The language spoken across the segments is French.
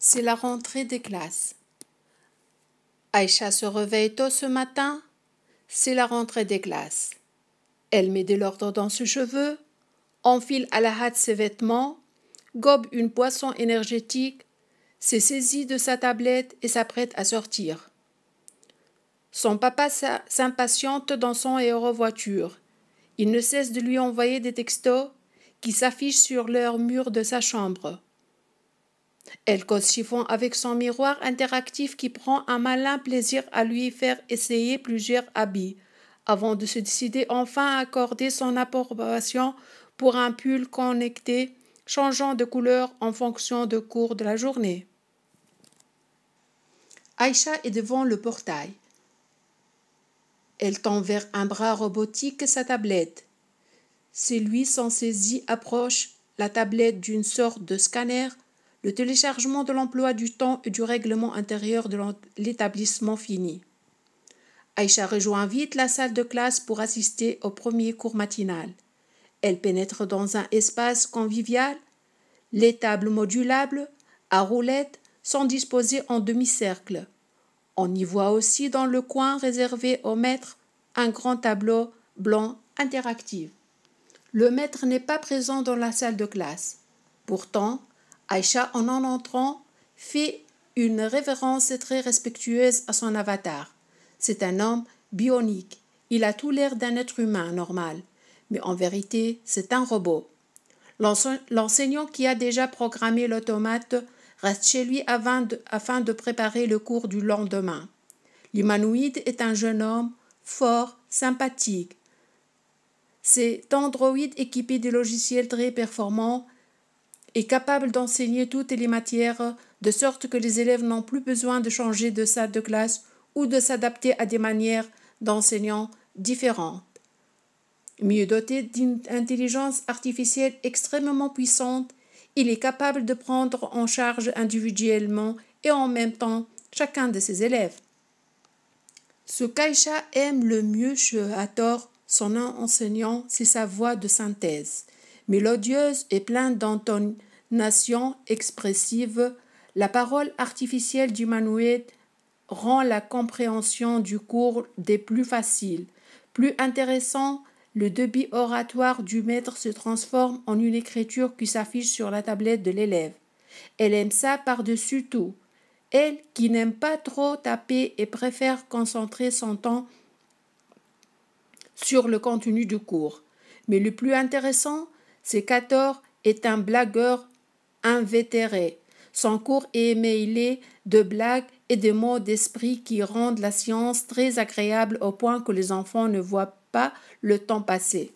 C'est la rentrée des classes. Aïcha se réveille tôt ce matin. C'est la rentrée des classes. Elle met de l'ordre dans ses cheveux, enfile à la hâte ses vêtements, gobe une boisson énergétique, se saisit de sa tablette et s'apprête à sortir. Son papa s'impatiente dans son aérovoiture. Il ne cesse de lui envoyer des textos qui s'affichent sur leur mur de sa chambre. Elle cause chiffon avec son miroir interactif qui prend un malin plaisir à lui faire essayer plusieurs habits, avant de se décider enfin à accorder son approbation pour un pull connecté, changeant de couleur en fonction du cours de la journée. Aïcha est devant le portail. Elle tend vers un bras robotique sa tablette. Celui s'en saisit approche la tablette d'une sorte de scanner. Le téléchargement de l'emploi du temps et du règlement intérieur de l'établissement fini. Aïcha rejoint vite la salle de classe pour assister au premier cours matinal. Elle pénètre dans un espace convivial. Les tables modulables, à roulettes, sont disposées en demi-cercle. On y voit aussi dans le coin réservé au maître un grand tableau blanc interactif. Le maître n'est pas présent dans la salle de classe. Pourtant, Aïcha, en entrant, fait une révérence très respectueuse à son avatar. C'est un homme bionique. Il a tout l'air d'un être humain normal, mais en vérité, c'est un robot. L'enseignant qui a déjà programmé l'automate reste chez lui afin de préparer le cours du lendemain. L'humanoïde est un jeune homme fort, sympathique. C'est androïde équipé de logiciels très performants est capable d'enseigner toutes les matières, de sorte que les élèves n'ont plus besoin de changer de salle de classe ou de s'adapter à des manières d'enseignants différentes. Mieux doté d'une intelligence artificielle extrêmement puissante, il est capable de prendre en charge individuellement et en même temps chacun de ses élèves. Ce qu'Aïcha aime le mieux chez Hathor, son enseignant, c'est sa voix de synthèse. Mélodieuse et pleine d'intonation expressive, la parole artificielle d'humanoïde rend la compréhension du cours des plus faciles. Plus intéressant, le débit oratoire du maître se transforme en une écriture qui s'affiche sur la tablette de l'élève. Elle aime ça par-dessus tout. Elle, qui n'aime pas trop taper et préfère concentrer son temps sur le contenu du cours. Mais le plus intéressant, c'est qu'Hathor est un blagueur invétéré. Son cours est émaillé de blagues et de mots d'esprit qui rendent la science très agréable au point que les enfants ne voient pas le temps passer.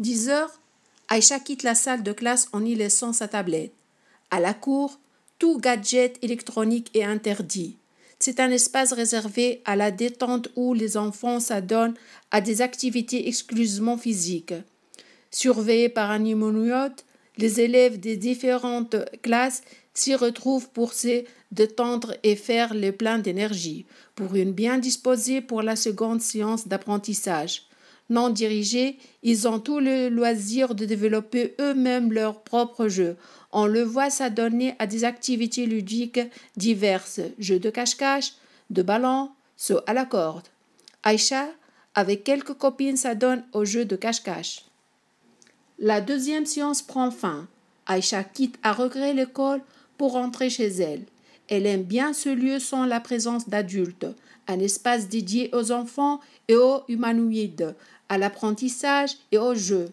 10 heures, Aïcha quitte la salle de classe en y laissant sa tablette. À la cour, tout gadget électronique est interdit. C'est un espace réservé à la détente où les enfants s'adonnent à des activités exclusivement physiques. Surveillés par un humanoïde, les élèves des différentes classes s'y retrouvent pour se détendre et faire le plein d'énergie, pour une bien disposée pour la seconde séance d'apprentissage. Non dirigés, ils ont tout le loisir de développer eux-mêmes leurs propres jeux. On le voit s'adonner à des activités ludiques diverses, jeux de cache-cache, de ballon, saut à la corde. Aïcha, avec quelques copines, s'adonne aux jeux de cache-cache. La deuxième séance prend fin. Aïcha quitte à regret l'école pour rentrer chez elle. Elle aime bien ce lieu sans la présence d'adultes, un espace dédié aux enfants et aux humanoïdes, à l'apprentissage et aux jeux.